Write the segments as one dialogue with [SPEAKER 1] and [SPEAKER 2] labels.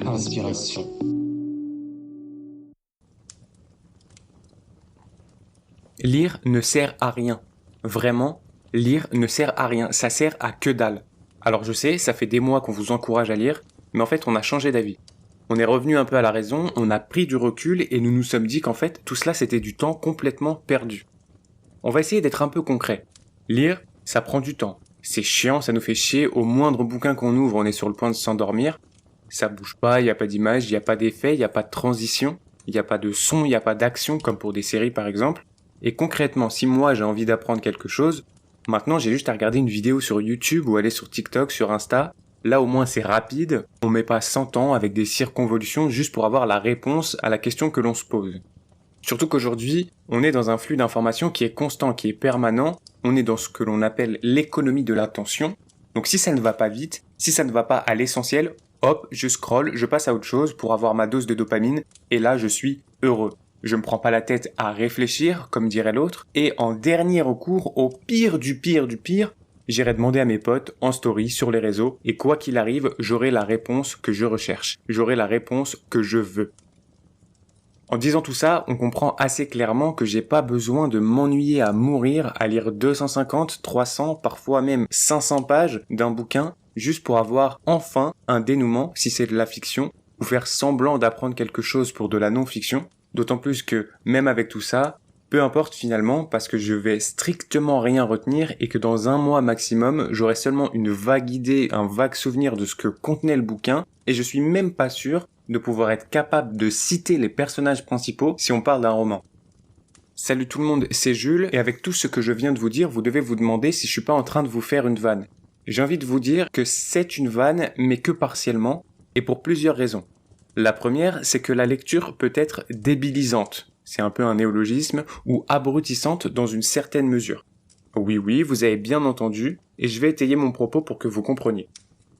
[SPEAKER 1] Inspiration.
[SPEAKER 2] Lire ne sert à rien. Vraiment, lire ne sert à rien. Ça sert à que dalle. Alors je sais, ça fait des mois qu'on vous encourage à lire, mais en fait on a changé d'avis. On est revenu un peu à la raison, on a pris du recul et nous nous sommes dit qu'en fait tout cela c'était du temps complètement perdu. On va essayer d'être un peu concret. Lire, ça prend du temps. C'est chiant, ça nous fait chier, au moindre bouquin qu'on ouvre on est sur le point de s'endormir. Ça bouge pas, il n'y a pas d'image, il n'y a pas d'effet, il n'y a pas de transition, il n'y a pas de son, il n'y a pas d'action comme pour des séries par exemple. Et concrètement, si moi j'ai envie d'apprendre quelque chose, maintenant j'ai juste à regarder une vidéo sur YouTube ou aller sur TikTok, sur Insta. Là au moins c'est rapide, on met pas 100 ans avec des circonvolutions juste pour avoir la réponse à la question que l'on se pose. Surtout qu'aujourd'hui, on est dans un flux d'informations qui est constant, qui est permanent, on est dans ce que l'on appelle l'économie de l'attention. Donc si ça ne va pas vite, si ça ne va pas à l'essentiel, hop, je scrolle, je passe à autre chose pour avoir ma dose de dopamine, et là je suis heureux. Je me prends pas la tête à réfléchir, comme dirait l'autre, et en dernier recours, au pire du pire du pire, j'irai demander à mes potes en story sur les réseaux, et quoi qu'il arrive, j'aurai la réponse que je recherche. J'aurai la réponse que je veux. En disant tout ça, on comprend assez clairement que j'ai pas besoin de m'ennuyer à mourir à lire 250, 300, parfois même 500 pages d'un bouquin, juste pour avoir enfin un dénouement si c'est de la fiction, ou faire semblant d'apprendre quelque chose pour de la non-fiction. D'autant plus que, même avec tout ça, peu importe finalement parce que je vais strictement rien retenir et que dans un mois maximum, j'aurai seulement une vague idée, un vague souvenir de ce que contenait le bouquin et je suis même pas sûr de pouvoir être capable de citer les personnages principaux si on parle d'un roman. Salut tout le monde, c'est Jules et avec tout ce que je viens de vous dire, vous devez vous demander si je suis pas en train de vous faire une vanne. J'ai envie de vous dire que c'est une vanne mais que partiellement et pour plusieurs raisons. La première, c'est que la lecture peut être débilisante, c'est un peu un néologisme, ou abrutissante dans une certaine mesure. Oui, vous avez bien entendu, et je vais étayer mon propos pour que vous compreniez.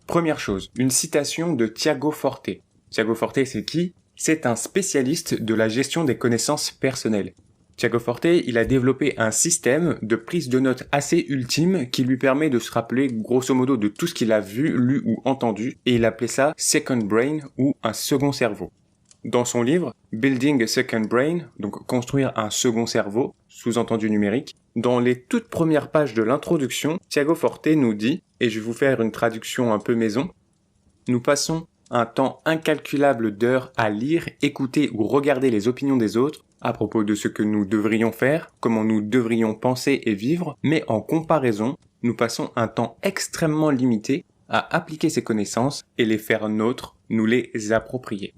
[SPEAKER 2] Première chose, une citation de Tiago Forte. Tiago Forte, c'est qui ? C'est un spécialiste de la gestion des connaissances personnelles. Tiago Forte, il a développé un système de prise de notes assez ultime qui lui permet de se rappeler grosso modo de tout ce qu'il a vu, lu ou entendu, et il appelait ça Second Brain ou un second cerveau. Dans son livre Building a Second Brain, donc construire un second cerveau, sous-entendu numérique, dans les toutes premières pages de l'introduction, Tiago Forte nous dit, et je vais vous faire une traduction un peu maison, nous passons un temps incalculable d'heures à lire, écouter ou regarder les opinions des autres à propos de ce que nous devrions faire, comment nous devrions penser et vivre, mais en comparaison, nous passons un temps extrêmement limité à appliquer ces connaissances et les faire nôtres, nous les approprier.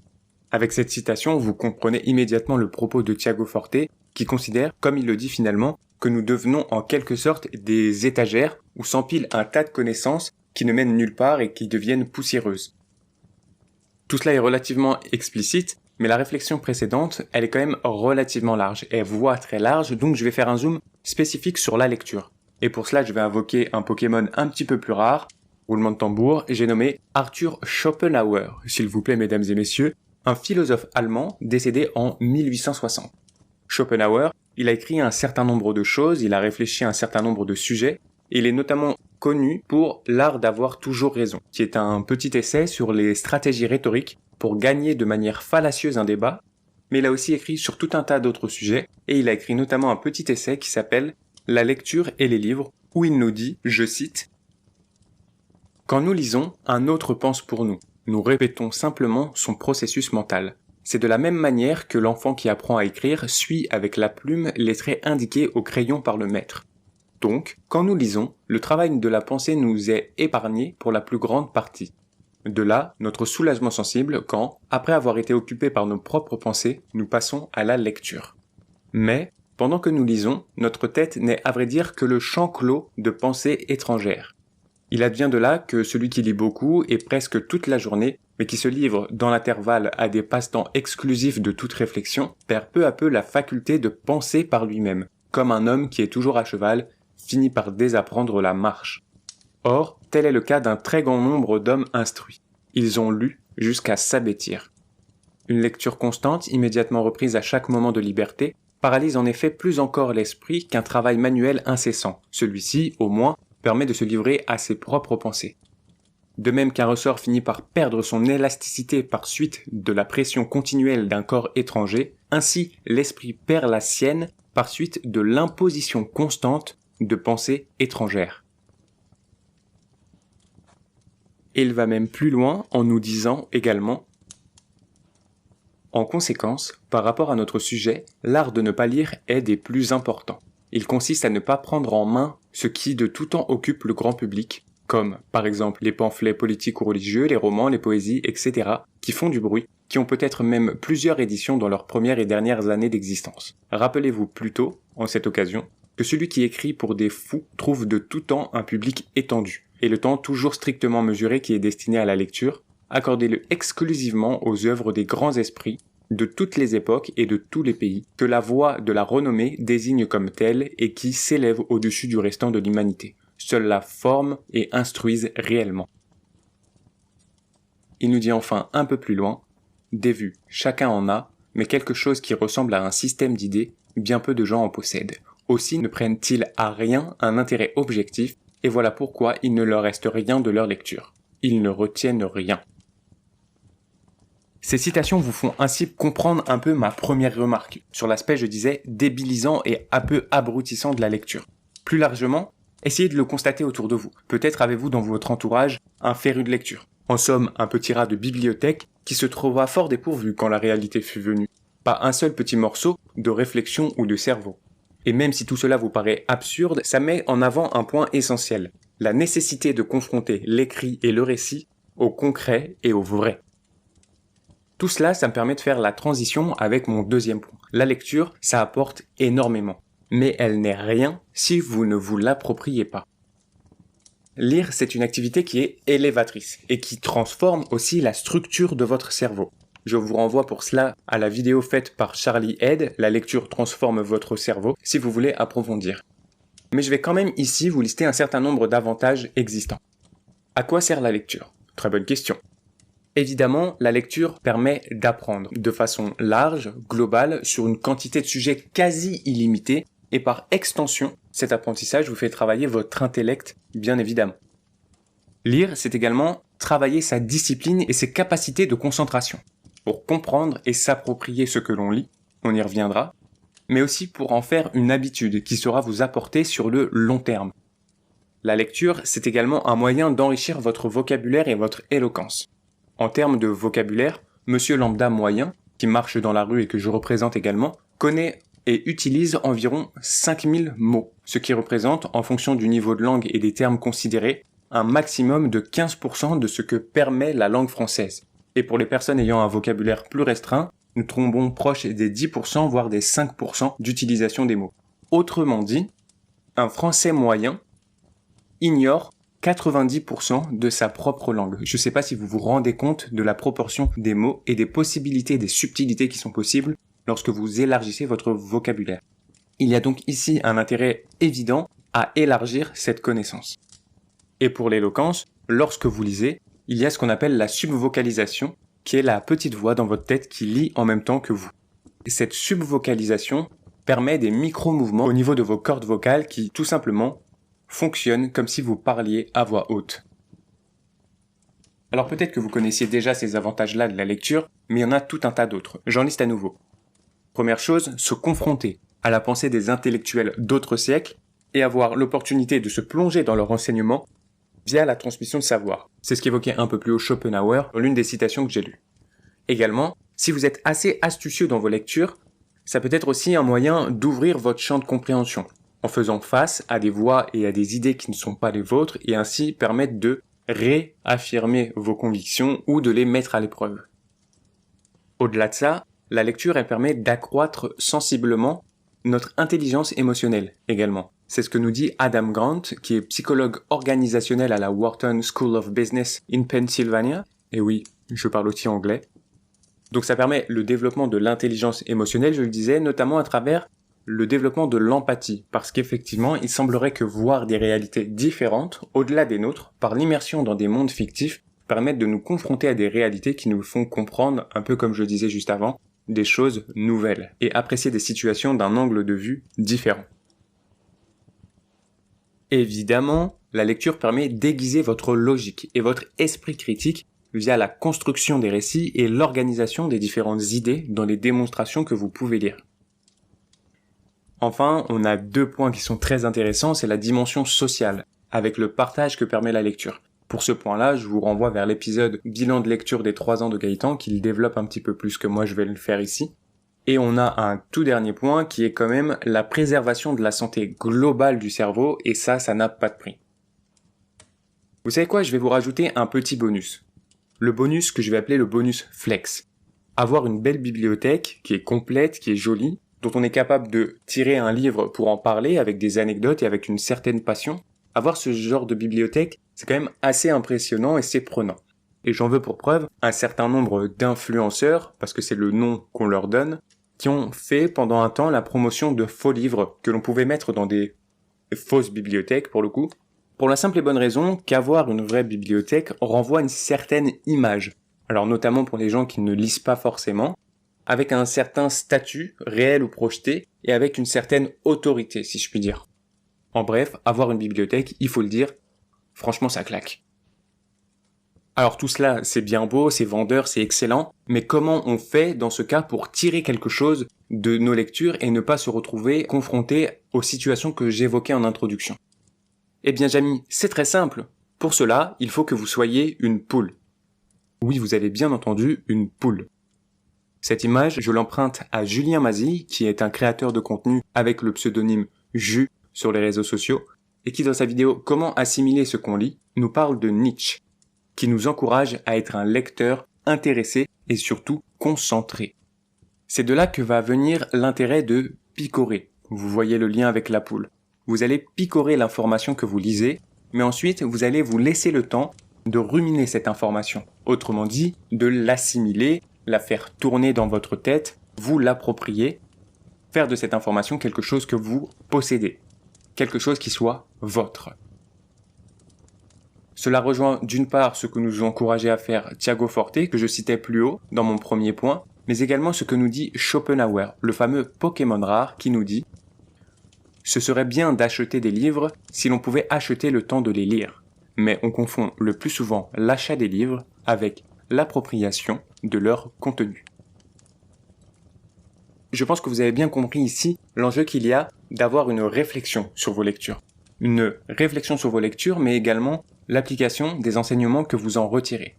[SPEAKER 2] Avec cette citation, vous comprenez immédiatement le propos de Tiago Forte, qui considère, comme il le dit finalement, que nous devenons en quelque sorte des étagères où s'empilent un tas de connaissances qui ne mènent nulle part et qui deviennent poussiéreuses. Tout cela est relativement explicite, mais la réflexion précédente, elle est quand même relativement large, et voire très large, donc je vais faire un zoom spécifique sur la lecture. Et pour cela, je vais invoquer un Pokémon un petit peu plus rare, roulement de tambour, j'ai nommé Arthur Schopenhauer, s'il vous plaît mesdames et messieurs, un philosophe allemand décédé en 1860. Schopenhauer, il a écrit un certain nombre de choses, il a réfléchi à un certain nombre de sujets, et il est notamment connu pour L'art d'avoir toujours raison, qui est un petit essai sur les stratégies rhétoriques pour gagner de manière fallacieuse un débat, mais il a aussi écrit sur tout un tas d'autres sujets, et il a écrit notamment un petit essai qui s'appelle La lecture et les livres, où il nous dit, je cite, « Quand nous lisons, un autre pense pour nous. Nous répétons simplement son processus mental. C'est de la même manière que l'enfant qui apprend à écrire suit avec la plume les traits indiqués au crayon par le maître. Donc, quand nous lisons, le travail de la pensée nous est épargné pour la plus grande partie. De là, notre soulagement sensible quand, après avoir été occupés par nos propres pensées, nous passons à la lecture. Mais, pendant que nous lisons, notre tête n'est à vrai dire que le champ clos de pensées étrangères. Il advient de là que celui qui lit beaucoup et presque toute la journée, mais qui se livre dans l'intervalle à des passe-temps exclusifs de toute réflexion, perd peu à peu la faculté de penser par lui-même, comme un homme qui est toujours à cheval, finit par désapprendre la marche. Or, tel est le cas d'un très grand nombre d'hommes instruits. Ils ont lu jusqu'à s'abêtir. Une lecture constante, immédiatement reprise à chaque moment de liberté, paralyse en effet plus encore l'esprit qu'un travail manuel incessant. Celui-ci, au moins, permet de se livrer à ses propres pensées. De même qu'un ressort finit par perdre son élasticité par suite de la pression continuelle d'un corps étranger, ainsi l'esprit perd la sienne par suite de l'imposition constante de pensées étrangères. Et il va même plus loin en nous disant également: en conséquence, par rapport à notre sujet, l'art de ne pas lire est des plus importants. Il consiste à ne pas prendre en main ce qui de tout temps occupe le grand public, comme par exemple les pamphlets politiques ou religieux, les romans, les poésies, etc., qui font du bruit, qui ont peut-être même plusieurs éditions dans leurs premières et dernières années d'existence. Rappelez-vous plutôt, en cette occasion, que celui qui écrit pour des fous trouve de tout temps un public étendu, et le temps toujours strictement mesuré qui est destiné à la lecture. Accordez-le exclusivement aux œuvres des grands esprits, de toutes les époques et de tous les pays, que la voix de la renommée désigne comme telle et qui s'élève au-dessus du restant de l'humanité. Seule la forme et instruisent réellement. Il nous dit enfin un peu plus loin: des vues, chacun en a, mais quelque chose qui ressemble à un système d'idées, bien peu de gens en possèdent. Aussi ne prennent-ils à rien un intérêt objectif, et voilà pourquoi il ne leur reste rien de leur lecture. Ils ne retiennent rien. Ces citations vous font ainsi comprendre un peu ma première remarque, sur l'aspect, je disais, débilisant et un peu abrutissant de la lecture. Plus largement, essayez de le constater autour de vous. Peut-être avez-vous dans votre entourage un féru de lecture. En somme, un petit rat de bibliothèque qui se trouva fort dépourvu quand la réalité fut venue. Pas un seul petit morceau de réflexion ou de cerveau. Et même si tout cela vous paraît absurde, ça met en avant un point essentiel: la nécessité de confronter l'écrit et le récit au concret et au vrai. Tout cela, ça me permet de faire la transition avec mon deuxième point. La lecture, ça apporte énormément. Mais elle n'est rien si vous ne vous l'appropriez pas. Lire, c'est une activité qui est élévatrice et qui transforme aussi la structure de votre cerveau. Je vous renvoie pour cela à la vidéo faite par Charlie Head, La lecture transforme votre cerveau, si vous voulez approfondir. Mais je vais quand même ici vous lister un certain nombre d'avantages existants. À quoi sert la lecture? Très bonne question. Évidemment, la lecture permet d'apprendre de façon large, globale, sur une quantité de sujets quasi illimitée, et par extension, cet apprentissage vous fait travailler votre intellect, bien évidemment. Lire, c'est également travailler sa discipline et ses capacités de concentration, pour comprendre et s'approprier ce que l'on lit, on y reviendra, mais aussi pour en faire une habitude qui saura vous apporter sur le long terme. La lecture, c'est également un moyen d'enrichir votre vocabulaire et votre éloquence. En termes de vocabulaire, monsieur lambda moyen, qui marche dans la rue et que je représente également, connaît et utilise environ 5000 mots, ce qui représente, en fonction du niveau de langue et des termes considérés, un maximum de 15% de ce que permet la langue française. Et pour les personnes ayant un vocabulaire plus restreint, nous tombons proche des 10% voire des 5% d'utilisation des mots. Autrement dit, un français moyen ignore 90% de sa propre langue. Je ne sais pas si vous vous rendez compte de la proportion des mots et des possibilités, des subtilités qui sont possibles lorsque vous élargissez votre vocabulaire. Il y a donc ici un intérêt évident à élargir cette connaissance. Et pour l'éloquence, lorsque vous lisez, il y a ce qu'on appelle la subvocalisation, qui est la petite voix dans votre tête qui lit en même temps que vous. Et cette subvocalisation permet des micro-mouvements au niveau de vos cordes vocales qui, tout simplement, fonctionnent comme si vous parliez à voix haute. Alors peut-être que vous connaissiez déjà ces avantages-là de la lecture, mais il y en a tout un tas d'autres. J'en liste à nouveau. Première chose, se confronter à la pensée des intellectuels d'autres siècles et avoir l'opportunité de se plonger dans leur enseignement via la transmission de savoir. C'est ce qu'évoquait un peu plus haut Schopenhauer dans l'une des citations que j'ai lues. Également, si vous êtes assez astucieux dans vos lectures, ça peut être aussi un moyen d'ouvrir votre champ de compréhension, en faisant face à des voix et à des idées qui ne sont pas les vôtres et ainsi permettre de réaffirmer vos convictions ou de les mettre à l'épreuve. Au-delà de ça, la lecture, elle permet d'accroître sensiblement notre intelligence émotionnelle également. C'est ce que nous dit Adam Grant, qui est psychologue organisationnel à la Wharton School of Business in Pennsylvania. Et oui, je parle aussi anglais. Donc ça permet le développement de l'intelligence émotionnelle, je le disais, notamment à travers le développement de l'empathie, parce qu'effectivement, il semblerait que voir des réalités différentes, au-delà des nôtres, par l'immersion dans des mondes fictifs, permettent de nous confronter à des réalités qui nous font comprendre, un peu comme je le disais juste avant, des choses nouvelles, et apprécier des situations d'un angle de vue différent. Évidemment, la lecture permet d'aiguiser votre logique et votre esprit critique via la construction des récits et l'organisation des différentes idées dans les démonstrations que vous pouvez lire. Enfin, on a 2 points qui sont très intéressants, c'est la dimension sociale, avec le partage que permet la lecture. Pour ce point-là, je vous renvoie vers l'épisode bilan de lecture des 3 ans de Gaëtan, qui le développe un petit peu plus que moi je vais le faire ici. Et on a un tout dernier point qui est quand même la préservation de la santé globale du cerveau, et ça n'a pas de prix. Vous savez quoi, je vais vous rajouter un petit bonus. Le bonus que je vais appeler le bonus flex. Avoir une belle bibliothèque qui est complète, qui est jolie, dont on est capable de tirer un livre pour en parler avec des anecdotes et avec une certaine passion. Avoir ce genre de bibliothèque, c'est quand même assez impressionnant et c'est prenant. Et j'en veux pour preuve un certain nombre d'influenceurs, parce que c'est le nom qu'on leur donne, qui ont fait pendant un temps la promotion de faux livres que l'on pouvait mettre dans des fausses bibliothèques pour le coup, pour la simple et bonne raison qu'avoir une vraie bibliothèque renvoie une certaine image. Alors notamment pour les gens qui ne lisent pas forcément, avec un certain statut, réel ou projeté, et avec une certaine autorité, si je puis dire. En bref, avoir une bibliothèque, il faut le dire, franchement ça claque. Alors tout cela, c'est bien beau, c'est vendeur, c'est excellent, mais comment on fait dans ce cas pour tirer quelque chose de nos lectures et ne pas se retrouver confronté aux situations que j'évoquais en introduction? Eh bien Jamy, c'est très simple. Pour cela, il faut que vous soyez une poule. Oui, vous avez bien entendu, une poule. Cette image, je l'emprunte à Julien Mazy, qui est un créateur de contenu avec le pseudonyme Ju sur les réseaux sociaux, et qui dans sa vidéo Comment assimiler ce qu'on lit, nous parle de Nietzsche, qui nous encourage à être un lecteur intéressé et surtout concentré. C'est de là que va venir l'intérêt de picorer. Vous voyez le lien avec la poule. Vous allez picorer l'information que vous lisez, mais ensuite vous allez vous laisser le temps de ruminer cette information. Autrement dit, de l'assimiler, la faire tourner dans votre tête, vous l'approprier, faire de cette information quelque chose que vous possédez, quelque chose qui soit votre. Cela rejoint d'une part ce que nous encourageait à faire Tiago Forte, que je citais plus haut dans mon premier point, mais également ce que nous dit Schopenhauer, le fameux Pokémon rare qui nous dit « Ce serait bien d'acheter des livres si l'on pouvait acheter le temps de les lire, mais on confond le plus souvent l'achat des livres avec l'appropriation de leur contenu. » Je pense que vous avez bien compris ici l'enjeu qu'il y a d'avoir une réflexion sur vos lectures. Une réflexion sur vos lectures, mais également l'application des enseignements que vous en retirez.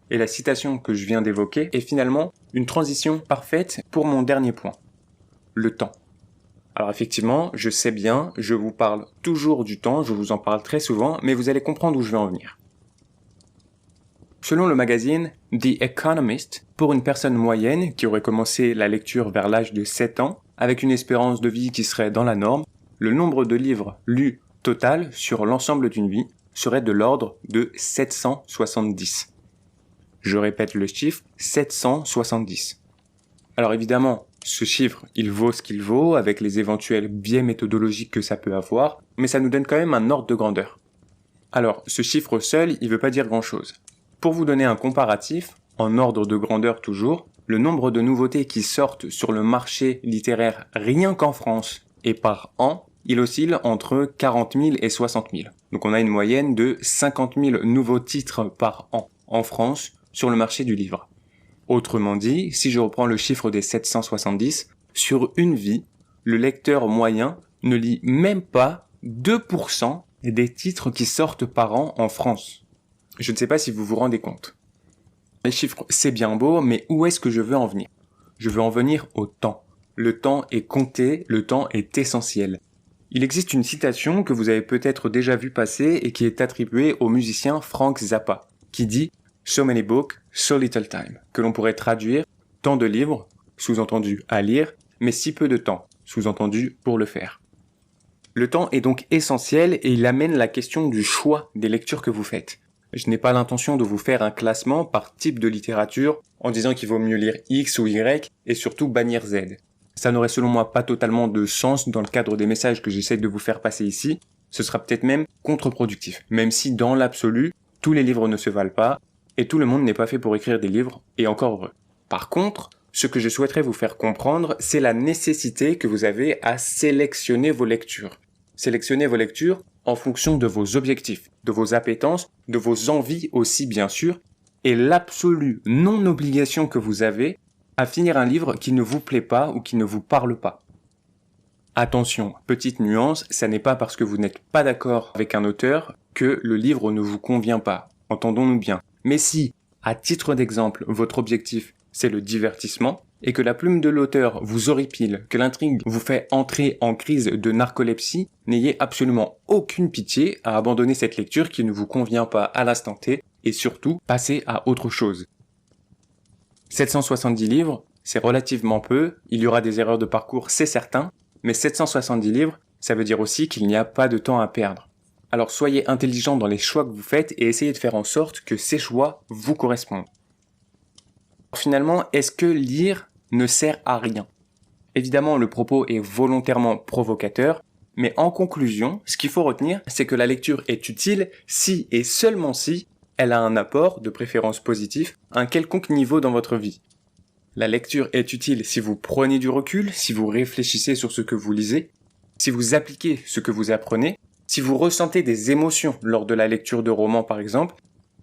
[SPEAKER 2] Et la citation que je viens d'évoquer est finalement une transition parfaite pour mon dernier point. Le temps. Alors effectivement, je sais bien, je vous parle toujours du temps, je vous en parle très souvent, mais vous allez comprendre où je vais en venir. Selon le magazine The Economist, pour une personne moyenne qui aurait commencé la lecture vers l'âge de 7 ans, avec une espérance de vie qui serait dans la norme, le nombre de livres lus total sur l'ensemble d'une vie serait de l'ordre de 770. Je répète le chiffre, 770. Alors évidemment, ce chiffre, il vaut ce qu'il vaut, avec les éventuels biais méthodologiques que ça peut avoir, mais ça nous donne quand même un ordre de grandeur. Alors, ce chiffre seul, il veut pas dire grand-chose. Pour vous donner un comparatif, en ordre de grandeur toujours, le nombre de nouveautés qui sortent sur le marché littéraire rien qu'en France et par an, il oscille entre 40 000 et 60 000. Donc on a une moyenne de 50 000 nouveaux titres par an en France sur le marché du livre. Autrement dit, si je reprends le chiffre des 770, sur une vie, le lecteur moyen ne lit même pas 2% des titres qui sortent par an en France. Je ne sais pas si vous vous rendez compte. Les chiffres, c'est bien beau, mais où est-ce que je veux en venir? Je veux en venir au temps. Le temps est compté, le temps est essentiel. Il existe une citation que vous avez peut-être déjà vue passer et qui est attribuée au musicien Frank Zappa, qui dit « So many books, so little time », que l'on pourrait traduire « tant de livres », sous-entendu à lire, mais si peu de temps, sous-entendu pour le faire. Le temps est donc essentiel et il amène la question du choix des lectures que vous faites. Je n'ai pas l'intention de vous faire un classement par type de littérature en disant qu'il vaut mieux lire X ou Y et surtout bannir Z. Ça n'aurait selon moi pas totalement de sens dans le cadre des messages que j'essaie de vous faire passer ici. Ce sera peut-être même contre-productif, même si dans l'absolu, tous les livres ne se valent pas et tout le monde n'est pas fait pour écrire des livres, et encore heureux. Par contre, ce que je souhaiterais vous faire comprendre, c'est la nécessité que vous avez à sélectionner vos lectures. Sélectionner vos lectures en fonction de vos objectifs, de vos appétences, de vos envies aussi bien sûr, et l'absolue non-obligation que vous avez à finir un livre qui ne vous plaît pas ou qui ne vous parle pas. Attention, petite nuance, ça n'est pas parce que vous n'êtes pas d'accord avec un auteur que le livre ne vous convient pas, entendons-nous bien. Mais si, à titre d'exemple, votre objectif c'est le divertissement, et que la plume de l'auteur vous horripile, que l'intrigue vous fait entrer en crise de narcolepsie, n'ayez absolument aucune pitié à abandonner cette lecture qui ne vous convient pas à l'instant T, et surtout, passez à autre chose. 770 livres, c'est relativement peu, il y aura des erreurs de parcours, c'est certain, mais 770 livres, ça veut dire aussi qu'il n'y a pas de temps à perdre. Alors soyez intelligent dans les choix que vous faites et essayez de faire en sorte que ces choix vous correspondent. Finalement, est-ce que lire ne sert à rien? Évidemment, le propos est volontairement provocateur, mais en conclusion, ce qu'il faut retenir, c'est que la lecture est utile si et seulement si elle a un apport, de préférence positif, à un quelconque niveau dans votre vie. La lecture est utile si vous prenez du recul, si vous réfléchissez sur ce que vous lisez, si vous appliquez ce que vous apprenez, si vous ressentez des émotions lors de la lecture de romans par exemple,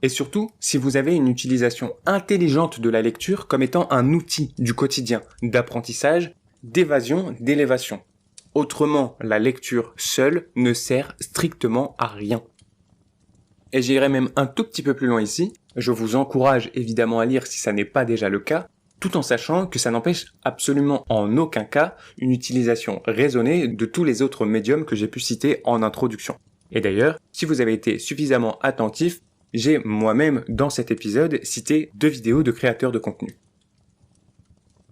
[SPEAKER 2] et surtout si vous avez une utilisation intelligente de la lecture comme étant un outil du quotidien, d'apprentissage, d'évasion, d'élévation. Autrement, la lecture seule ne sert strictement à rien. Et j'irai même un tout petit peu plus loin ici, je vous encourage évidemment à lire si ça n'est pas déjà le cas, tout en sachant que ça n'empêche absolument en aucun cas une utilisation raisonnée de tous les autres médiums que j'ai pu citer en introduction. Et d'ailleurs, si vous avez été suffisamment attentif, j'ai moi-même dans cet épisode cité 2 vidéos de créateurs de contenu.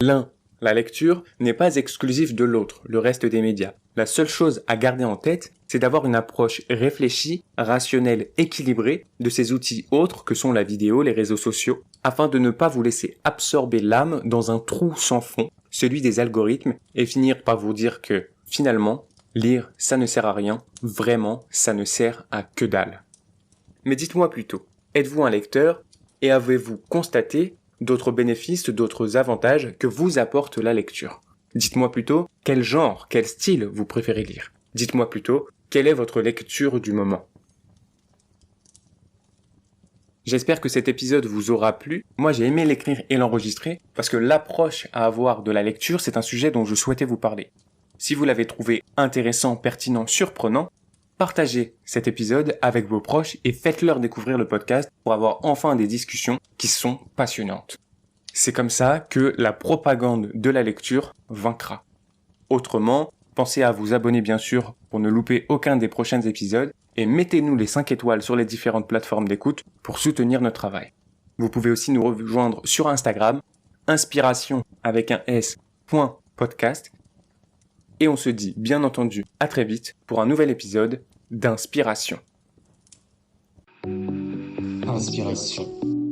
[SPEAKER 2] L'un, la lecture, n'est pas exclusif de l'autre, le reste des médias. La seule chose à garder en tête, c'est d'avoir une approche réfléchie, rationnelle, équilibrée de ces outils autres que sont la vidéo, les réseaux sociaux, afin de ne pas vous laisser absorber l'âme dans un trou sans fond, celui des algorithmes, et finir par vous dire que, finalement, lire, ça ne sert à rien, vraiment, ça ne sert à que dalle. Mais dites-moi plutôt, êtes-vous un lecteur et avez-vous constaté d'autres bénéfices, d'autres avantages que vous apporte la lecture? Dites-moi plutôt quel genre, quel style vous préférez lire. Dites-moi plutôt quelle est votre lecture du moment. J'espère que cet épisode vous aura plu. Moi, j'ai aimé l'écrire et l'enregistrer parce que l'approche à avoir de la lecture, c'est un sujet dont je souhaitais vous parler. Si vous l'avez trouvé intéressant, pertinent, surprenant, partagez cet épisode avec vos proches et faites-leur découvrir le podcast pour avoir enfin des discussions qui sont passionnantes. C'est comme ça que la propagande de la lecture vaincra. Autrement, pensez à vous abonner bien sûr pour ne louper aucun des prochains épisodes et mettez-nous les 5 étoiles sur les différentes plateformes d'écoute pour soutenir notre travail. Vous pouvez aussi nous rejoindre sur Instagram, inspiration avec un s.podcast. Et on se dit bien entendu à très vite pour un nouvel épisode d'Inspiration.
[SPEAKER 1] Inspiration.